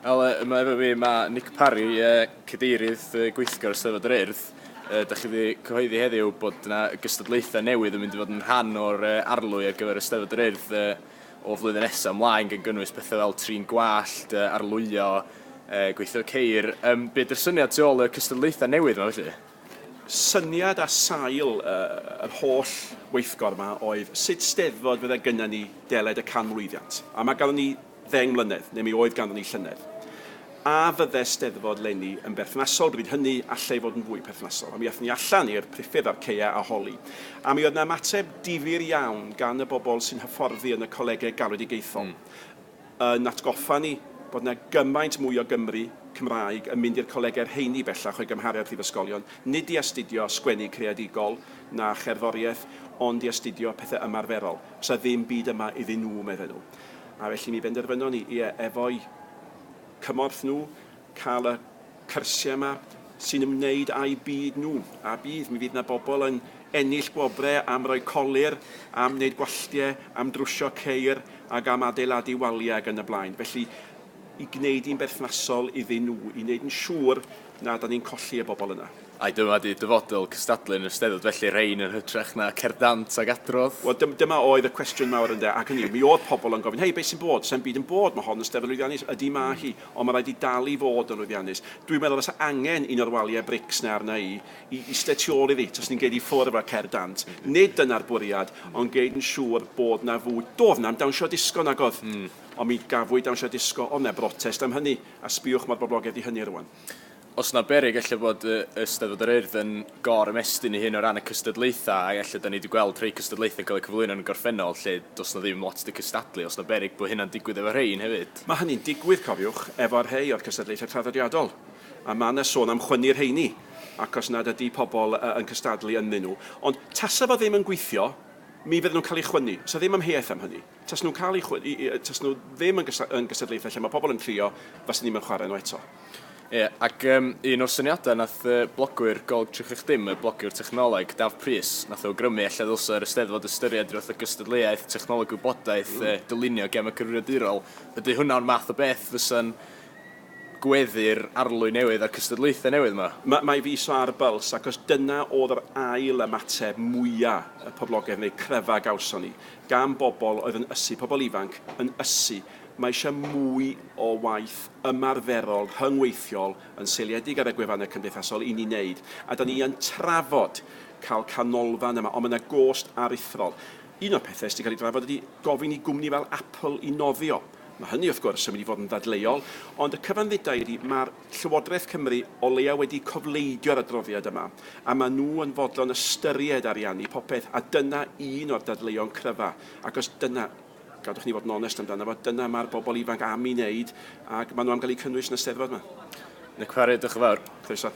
Mae efo fi, mae Nick Parry, cadeirydd gweithgar Steddfod yr Urdd. Da chi wedi cyhoeddi heddiw bod yna gystadlaethau newydd yn mynd i fod yn rhan o'r arlwy ar gyfer y Steddfod yr Urdd o flwyddyn nesaf ymlaen, gan gynnwys pethau fel trin gwallt, arlwyo, gweithio ceir. Beth yw'r syniad tu ôl y cystadlaethau newydd yma felly? Syniad a sail yr holl weithgor yma oedd sut Steddfod fydde gynnon ni deled y canmlwyddiant. A mae ganddo ni 10 mlynedd, neu mi oedd ganddo ni llynedd. A fydde Steddfod leni yn berthnasol, bryd hynny allai fod yn fwy perthnasol. A mi aethon ni allan i'r priffydd a'r ceia a holi. A mi oedd yna ymateb difyr iawn gan y bobl sy'n hyfforddi yn y colegau galwedigaethol. Yn atgoffa ni bod yna gymaint mwy o Gymru Cymraeg yn mynd i'r colegau'r rheini bellach o'i gymhariad prifysgolion, nid i astudio sgwennu creadigol na cherddoriaeth, ond i astudio pethau ymarferol. Oes ddim byd yma iddyn nhw, medden nhw. A felly mi benderfynon ni, efo'i cymorth nhw, cael y cyrsiau yma sy'n ymwneud â'i byd nhw. A bydd, mi fydd yna bobl yn ennill gwobrau am roi colir, am wneud gwalltiau, am drwsio ceir ac am adeiladu waliau ac yn y blaen. Felly, i gwneud i'n berthnasol iddyn nhw, i wneud yn siŵr na da ni'n colli y bobl yna. A dyma di dyfodol cystadlu yn y Steddfod, felly rhain yn hytrach na cerdant ag adrodd. Wel, dyma oedd y cwestiwn mawr yn de, ac hynny, mi oedd pobl yn gofyn, hei, beth sy'n bod? Sa'n byd yn bod? Mae hon yn Steddfod lwyddiannus, ydy ma hi, ond mae rhaid i dal i fod yn lwyddiannus. Dwi'n meddwl fysa angen un o'r waliau brics na arna i stetiol iddi, os ni'n geid i ffwrdd efo cerdant. Nid dyna'r bwriad, ond geid yn siŵr bod na fwy. Doedd na'n dawnsio disgo nag oedd. Ond mi gafwyd dawnsio disgo, ond na brotest am hynny, a sbiwch mae'r boblogaidd i hynny rwan. Os yna berig, efallai bod y Steddfod yr Urdd yn gor-ymestyn i hyn o ran y cystadlaethau, a efallai da ni wedi gweld rhai cystadlaethau cael eu cyflwyno yn y gorffennol, lle dos na ddim lot dy cystadlu, os yna berig bod hynna'n digwydd efo rhain hefyd. Mae hynny'n digwydd, cofiwch, efo'r rhai o'r cystadlaethau traddodiadol. A mae yna sôn am chwynnu'r rheini, ac os nad ydy pobl yn cystadlu ynddyn nhw. Ond tasa fo ddim yn gweithio, mi fydden nhw'n cael eu chwynnu. So ddim amheuaeth am hynny. Tas nhw ddim yn gystadlaethau lle mae pobl yn trio, fas ddim yn chwarae nhw eto. Ac un o'r syniadau nath blogwyr Golwg Trwchych Dim, y blogwyr technoleg, Daf Prys, nath o grymu allan ddylsa yr Steddfod ystyried roedd y gystadleuaeth, technoleg wybodaeth, dylunio gem y cyfrifiadurol. Ydy hwnna'r math o beth fysa'n gweddu'r arlwy newydd a'r cystadlaethau newydd yma? Mae fi so ar byls, ac os dyna oedd yr ail ymateb mwyaf y poblogaidd neu crefa gawson ni, gan bobl oedd yn ysu, pobl ifanc yn ysu, mae eisiau mwy o waith ymarferol, rhyngweithiol, yn seiliedig ar y gwefannau cymdeithasol i ni wneud. A da ni yn trafod cael canolfan yma, ond mae yna gost aruthrol. Un o'r pethau sydd wedi cael ei drafod ydy gofyn i gwmni fel Apple i nofio. Mae hynny, wrth gwrs, yn mynd i fod yn ddadleuol, ond y cyfanddidau ydy mae'r Llywodraeth Cymru o leia wedi cofleidio'r adroddiad yma, a mae nhw yn fodlon ystyried ariannu popeth, a dyna un o'r dadleuon cryfa. Ac os dyna, gadwch ni fod yn onest amdano fo, dyna mae'r bobl ifanc am i wneud, ac maen nhw am gael eu cynnwys yn y Steddfod yma. Nick Parry, diolch yn fawr. Croeso.